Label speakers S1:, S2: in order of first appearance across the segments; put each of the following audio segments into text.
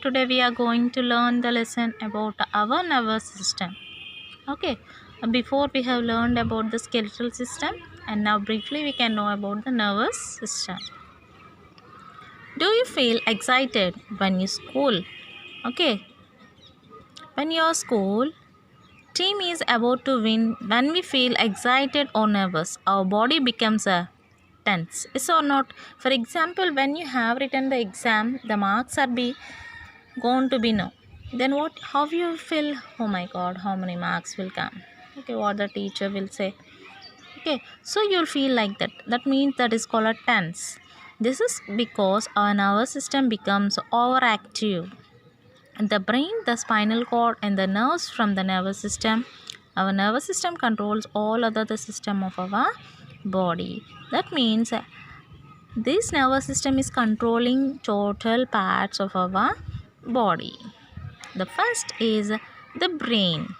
S1: Today we are going to learn the lesson about our nervous system. Okay, before we have learned about the skeletal system, and now briefly we can know about the nervous system. Do you feel excited when you school? Okay, when your school team is about to win, when we feel excited or nervous, our body becomes a tense. Yes or not? For example, when you have written the exam, the marks are going to be no, then what, how you feel? Oh my god, how many marks will come? Okay, what the teacher will say. Okay, so you'll feel like that means that is called a tense. This is because our nervous system becomes overactive. The brain, the spinal cord, and the nerves from the nervous system, our nervous system controls all other the system of our body. That means this nervous system is controlling total parts of our body. The first is the brain.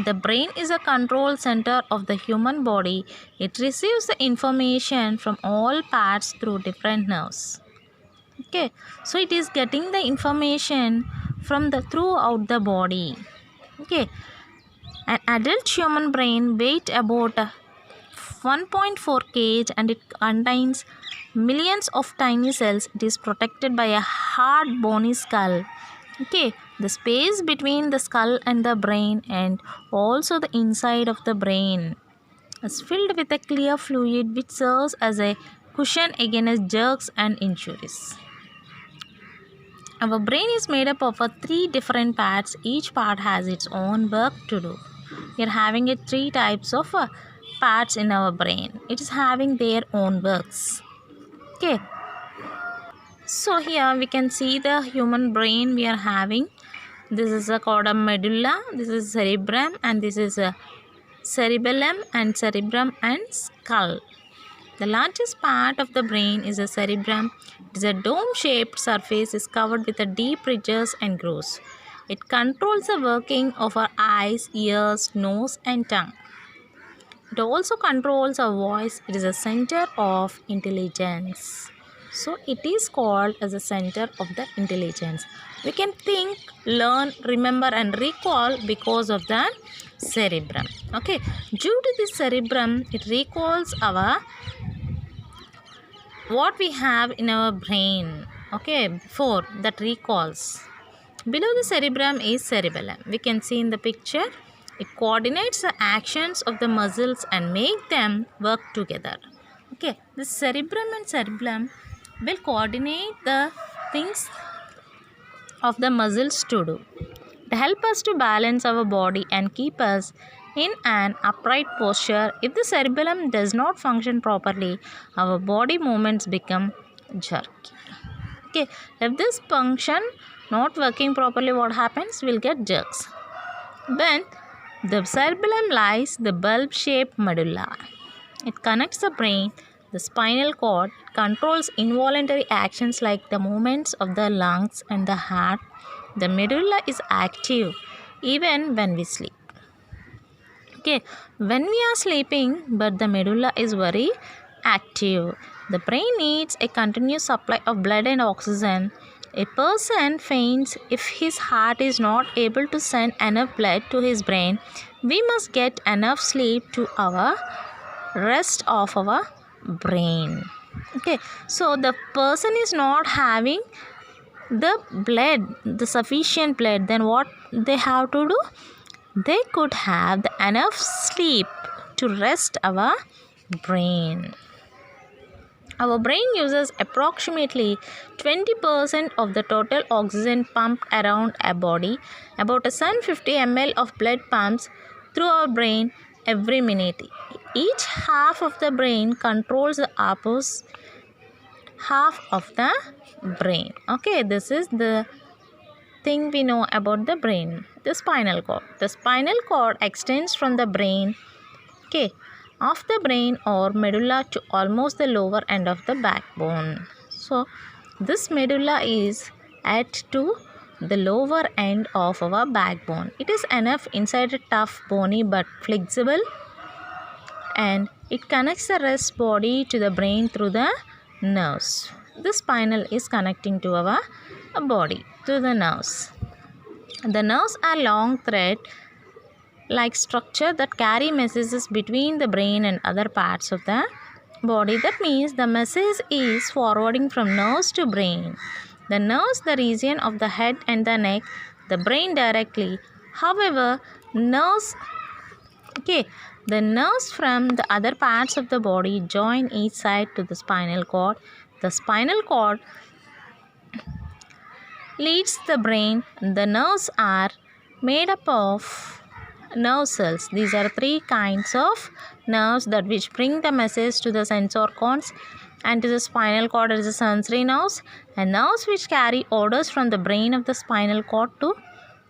S1: The brain is a control center of the human body. It receives the information from all parts through different nerves. Okay, so it is getting the information from the throughout the body. Okay, an adult human brain weighs about 1.4 kg and it contains millions of tiny cells. It is protected by a hard bony skull. Okay, the space between the skull and the brain and also the inside of the brain is filled with a clear fluid which serves as a cushion against jerks and injuries. Our brain is made up of three different parts. Each part has its own work to do. We are having three types of parts in our brain. It is having their own works. Okay. So here we can see the human brain we are having. This is called a medulla, this is cerebrum, and this is a cerebellum and cerebrum and skull. The largest part of the brain is a cerebrum. It is a dome-shaped surface is covered with a deep ridges and grooves. It controls the working of our eyes, ears, nose, and tongue. It also controls our voice. It is a center of intelligence. So it is called as a center of the intelligence. We can think, learn, remember and recall because of the cerebrum. Okay, due to the cerebrum, it recalls our what we have in our brain. Okay, before that recalls. Below the cerebrum is cerebellum. We can see in the picture. It coordinates the actions of the muscles and make them work together. Okay, the cerebrum and cerebellum will coordinate the things of the muscles to do. They help us to balance our body and keep us in an upright posture. If the cerebellum does not function properly, our body movements become jerky. Okay, if this function not working properly, what happens? We'll get jerks. When the cerebellum lies the bulb-shaped medulla. It connects the brain, the spinal cord, controls involuntary actions like the movements of the lungs and the heart. The medulla is active even when we sleep. Okay, when we are sleeping, but the medulla is very active. The brain needs a continuous supply of blood and oxygen. A person faints if his heart is not able to send enough blood to his brain. We must get enough sleep to our rest of our brain. Okay, so the person is not having the blood, the sufficient blood, then what they have to do? They could have the enough sleep to rest our brain. Our brain uses approximately 20% of the total oxygen pumped around our body. About 750 ml of blood pumps through our brain every minute. Each half of the brain controls the opposite half of the brain. Okay, this is the thing we know about the brain. The spinal cord. The spinal cord extends from the brain, okay, of the brain or medulla to almost the lower end of the backbone. So this medulla is at to the lower end of our backbone. It is enough inside a tough, bony but flexible, and it connects the rest body to the brain through the nerves. The spinal is connecting to our body, to the nerves. The nerves are long thread like structure that carry messages between the brain and other parts of the body. That means the message is forwarding from nerves to brain. The nerves, the region of the head and the neck, the brain directly. However, the nerves from the other parts of the body join each side to the spinal cord. The spinal cord leads the brain. The nerves are made up of nerve cells. These are three kinds of nerves that which bring the message to the sense organs, and to the spinal cord is the sensory nerves, and nerves which carry orders from the brain of the spinal cord to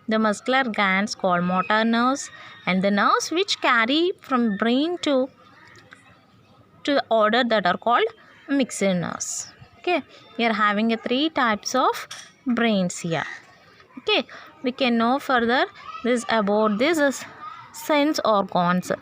S1: the muscular glands called motor nerves, and the nerves which carry from brain to the order that are called mixed nerves. Okay, we are having a three types of brains here. Okay, we can know further this about this is sense organs.